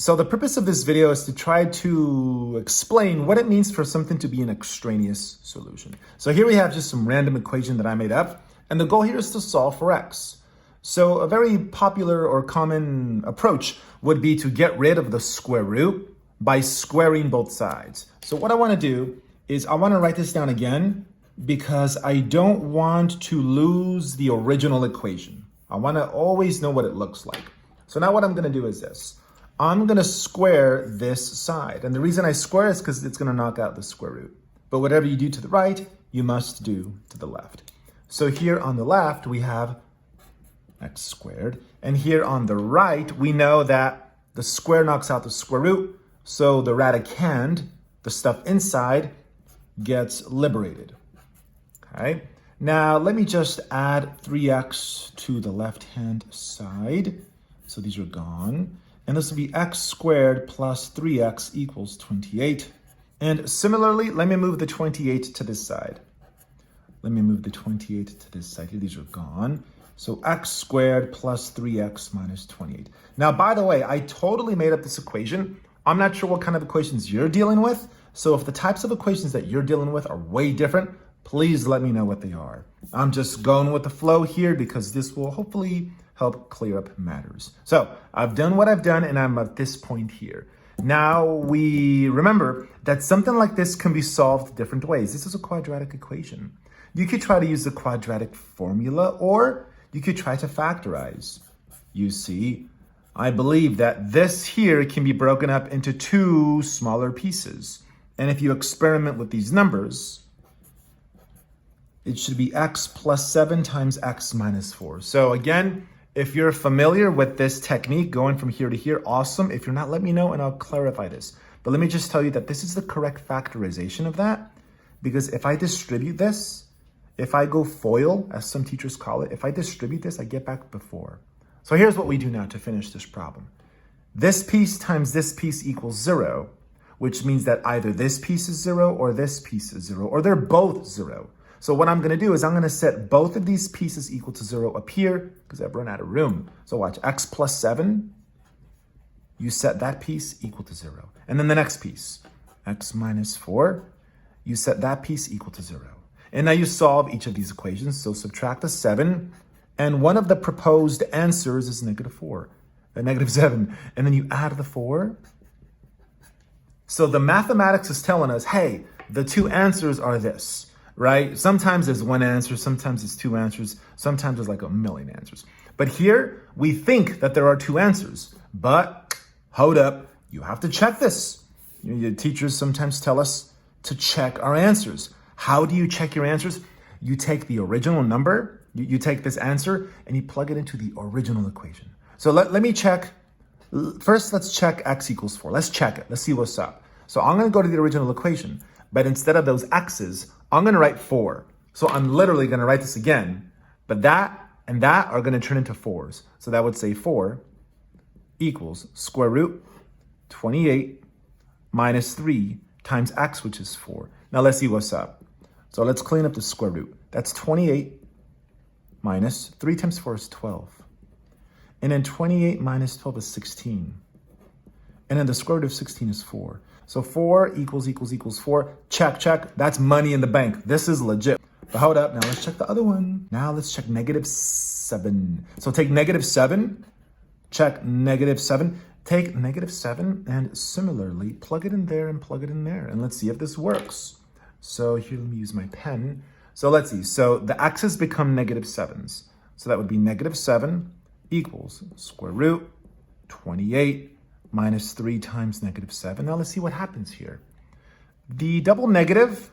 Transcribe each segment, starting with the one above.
So the purpose of this video is to try to explain what it means for something to be an extraneous solution. So here we have just some random equation that I made up, and the goal here is to solve for x. So a very popular or common approach would be to get rid of the square root by squaring both sides. So what I want to do is I want to write this down again because I don't want to lose the original equation. I want to always know what it looks like. So now what I'm going to do is this. I'm going to square this side. And the reason I square is because it's going to knock out the square root. But whatever you do to the right, you must do to the left. So here on the left, we have x squared. And here on the right, we know that the square knocks out the square root. So the radicand, the stuff inside, gets liberated. Okay. Now, let me just add 3x to the left-hand side. So these are gone. And this will be x squared plus 3x equals 28. And similarly, let me move the 28 to this side. Let me move the 28 to this side here. These are gone. So x squared plus 3x minus 28. Now, by the way, I totally made up this equation. I'm not sure what kind of equations you're dealing with. So if the types of equations that you're dealing with are way different, please let me know what they are. I'm just going with the flow here because this will hopefully help clear up matters. So I've done what I've done and I'm at this point here. Now we remember that something like this can be solved different ways. This is a quadratic equation. You could try to use the quadratic formula or you could try to factorize. You see, I believe that this here can be broken up into two smaller pieces. And if you experiment with these numbers, it should be x plus 7 times x minus 4. So again, if you're familiar with this technique going from here to here, awesome. If you're not, let me know and I'll clarify this. But let me just tell you that this is the correct factorization of that, because if I distribute this, if I go FOIL, as some teachers call it, if I distribute this, I get back before. So here's what we do now to finish this problem. This piece times this piece equals 0, which means that either this piece is 0 or this piece is 0, or they're both 0. So what I'm going to do is I'm going to set both of these pieces equal to 0 up here because I've run out of room. So watch, x plus 7, you set that piece equal to 0. And then the next piece, x minus 4, you set that piece equal to 0. And now you solve each of these equations. So subtract the 7, and one of the proposed answers is negative 7. And then you add the 4. So the mathematics is telling us, hey, the two answers are this. Right? Sometimes there's one answer, sometimes it's two answers, sometimes there's like a million answers. But here we think that there are two answers, but hold up, you have to check this. Your teachers sometimes tell us to check our answers. How do you check your answers? You take the original number, you take this answer and you plug it into the original equation. So let me check. First, let's check x equals 4. Let's check it. Let's see what's up. So I'm going to go to the original equation, but instead of those x's, I'm going to write 4. So I'm literally going to write this again, but that and that are going to turn into 4s. So that would say 4 equals square root 28 minus 3 times x, which is 4. Now let's see what's up. So let's clean up the square root. That's 28 minus 3 times 4 is 12. And then 28 minus 12 is 16. And then the square root of 16 is 4. So 4 equals 4. Check, check. That's money in the bank. This is legit. But hold up. Now let's check the other one. Now let's check negative 7. So take negative 7. Check negative 7. Take negative 7 and similarly plug it in there and plug it in there. And let's see if this works. So here, let me use my pen. So let's see. So the x's become negative 7s. So that would be negative 7 equals square root 28 minus 3 times negative 7. Now let's see what happens here. The double negative,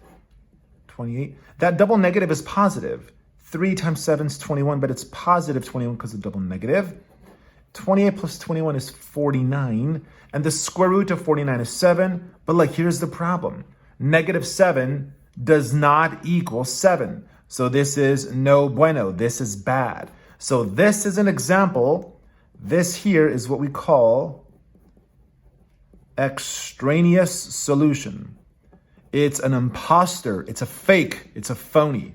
28, that double negative is positive. 3 times 7 is 21, but it's positive 21 because of double negative. 28 plus 21 is 49, and the square root of 49 is 7. But like, here's the problem. Negative 7 does not equal 7. So this is no bueno. This is bad. So this is an example. This here is what we call extraneous solution. It's an imposter. It's a fake. It's a phony.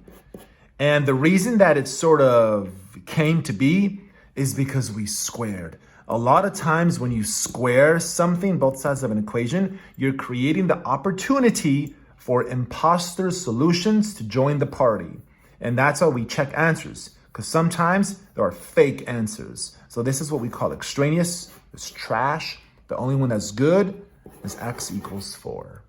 And the reason that it sort of came to be is because we squared. A lot of times when you square something, both sides of an equation, you're creating the opportunity for imposter solutions to join the party. And that's how we check answers, because sometimes there are fake answers. So this is what we call extraneous. It's trash. The only one that's good is x equals 4.